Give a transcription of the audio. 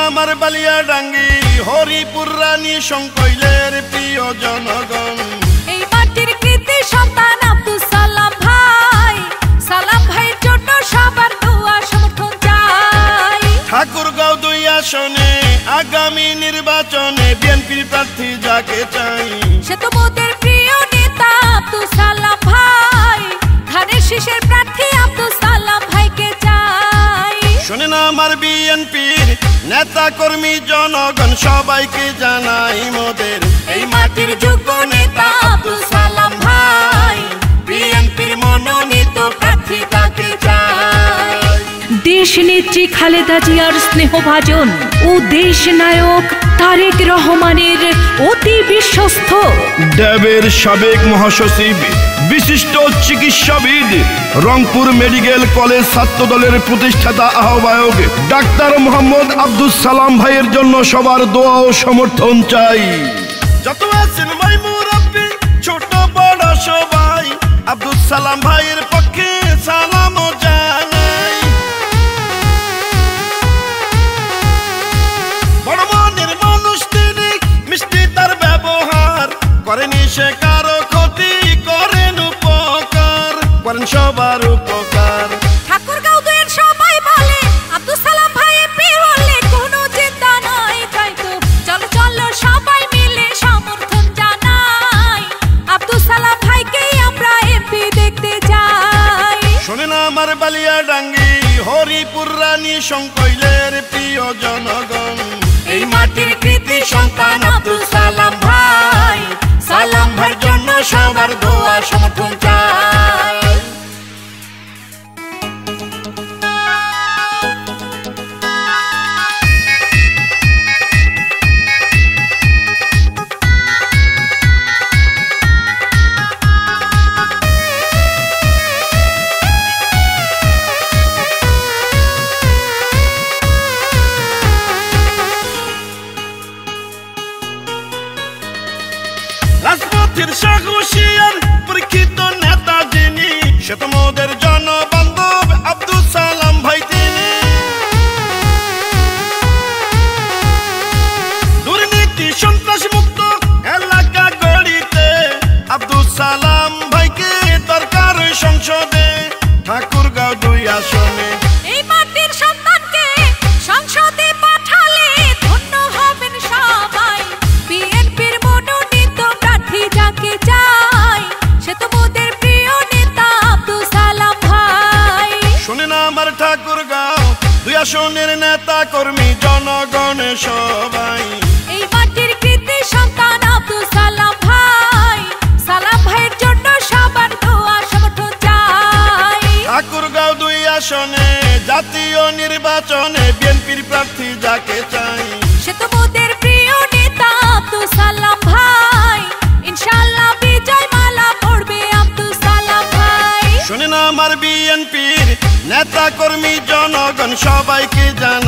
আমার বালিয়া ডাঙ্গি হরিপুর রানী সংকৈলের প্রিয় জনগণ। এই মাটির কৃতি সন্তান আব্দুল সালাম ভাইয়ের জন্য সবার দোয়া সমর্থন চাই। ঠাকুরগাঁও 2 আসনে আগামী নির্বাচনে বিএনপির প্রার্থী যাকে চাই, সে তো মোদের প্রিয় নেতা আব্দুল সালাম ভাই। ধানের শীষের প্রার্থী আব্দুল সালাম ভাইকে চাই। শোনেন আমার বিএনপির নেতা কর্মী জনগণ সবাইকে জানাই মোদের এই মাটির যোগ্য নেতা আব্দুল সালাম ভাই, বিএনপির মনোনীত প্রার্থী তাকে চাই। দেশ নেত্রী খালেদা জিয়ার স্নেহভাজন ও দেশ নায়ক তারেক রহমানের অতি বিশ্বস্ত ড্যাবের সাবেক মহাসচিব বিশিষ্ট চিকিৎসাবিদ রংপুর মেডিকেল কলেজ ছাত্র দলের প্রতিষ্ঠাতা আহ্বায়ক ডাক্তার মোহাম্মদ আব্দুল সালাম ভাইয়ের জন্য সবার দোয়া ও সমর্থন চাই। যত আছেন ভাই মুরব্বি ছোট বড় সবাই আব্দুল সালাম ভাইয়ের পক্ষে সালাম জানাই। বড় মনের মানুষ তিনি, মিষ্টি তার ব্যবহার, করেনি সে কারো ক্ষতি, করেন উপকার, করেন সবার উপকার। ঠাকুরগাঁও 2 এর সবাই বলে আব্দুল সালাম ভাই এমপি হলে কোনো চিন্তা নাই। তাই তো চলো চলো সবাই মিলে সমর্থন জানাই, আব্দুল সালাম ভাইকে আমরা এমপি দেখতে যাই। শোনেন আমার বালিয়া ডাঙ্গি হরিপুর রানী সংকৈলের প্রিয় জনগণ। এই মাটির কৃতি সন্তান আব্দুল সালাম ভাইয়ের জন্য সবার দোয়া সমর্থন চাই। রাজপথের সাহসিয়ার পরীক্ষিত নেতা যিনি, সে তো মোদের জনবান্ধব আব্দুল সালাম ভাই তিনি। দুর্নীতি সন্ত্রাস মুক্ত এলাকা গড়িতে আব্দুল সালাম ভাইকে দরকার সংসদে ঠাকুরগাঁও 2 আসনে। এই মাটির সন্তানকে সংসদে পাঠালে ধন্য হবেন সবাই, বিএনপির মনোনীত প্রার্থী যাকে চাই, সে তো মোদের প্রিয় নেতা আব্দুল সালাম ভাই। শোনেন আমার ঠাকুরগাঁও 2 আসনের নেতা কর্মী জনগণ সবাই এই মাটির কৃতি সন্তান আব্দুল সালাম ভাইয়ের জন্য সবার দোয়া সমর্থন চাই। ঠাকুরগাঁও 2 আসনে জাতীয় নির্বাচনে বিএনপির প্রার্থী যাকে চাই, সে তো মোদের প্রিয় নেতা আব্দুল সালাম ভাই। ইনশাআল্লাহ বিজয় মালা পড়বে আব্দুল সালাম ভাই। শোনেন আমার বিএনপির নেতা কর্মী জনগণ সবাইকে জানাই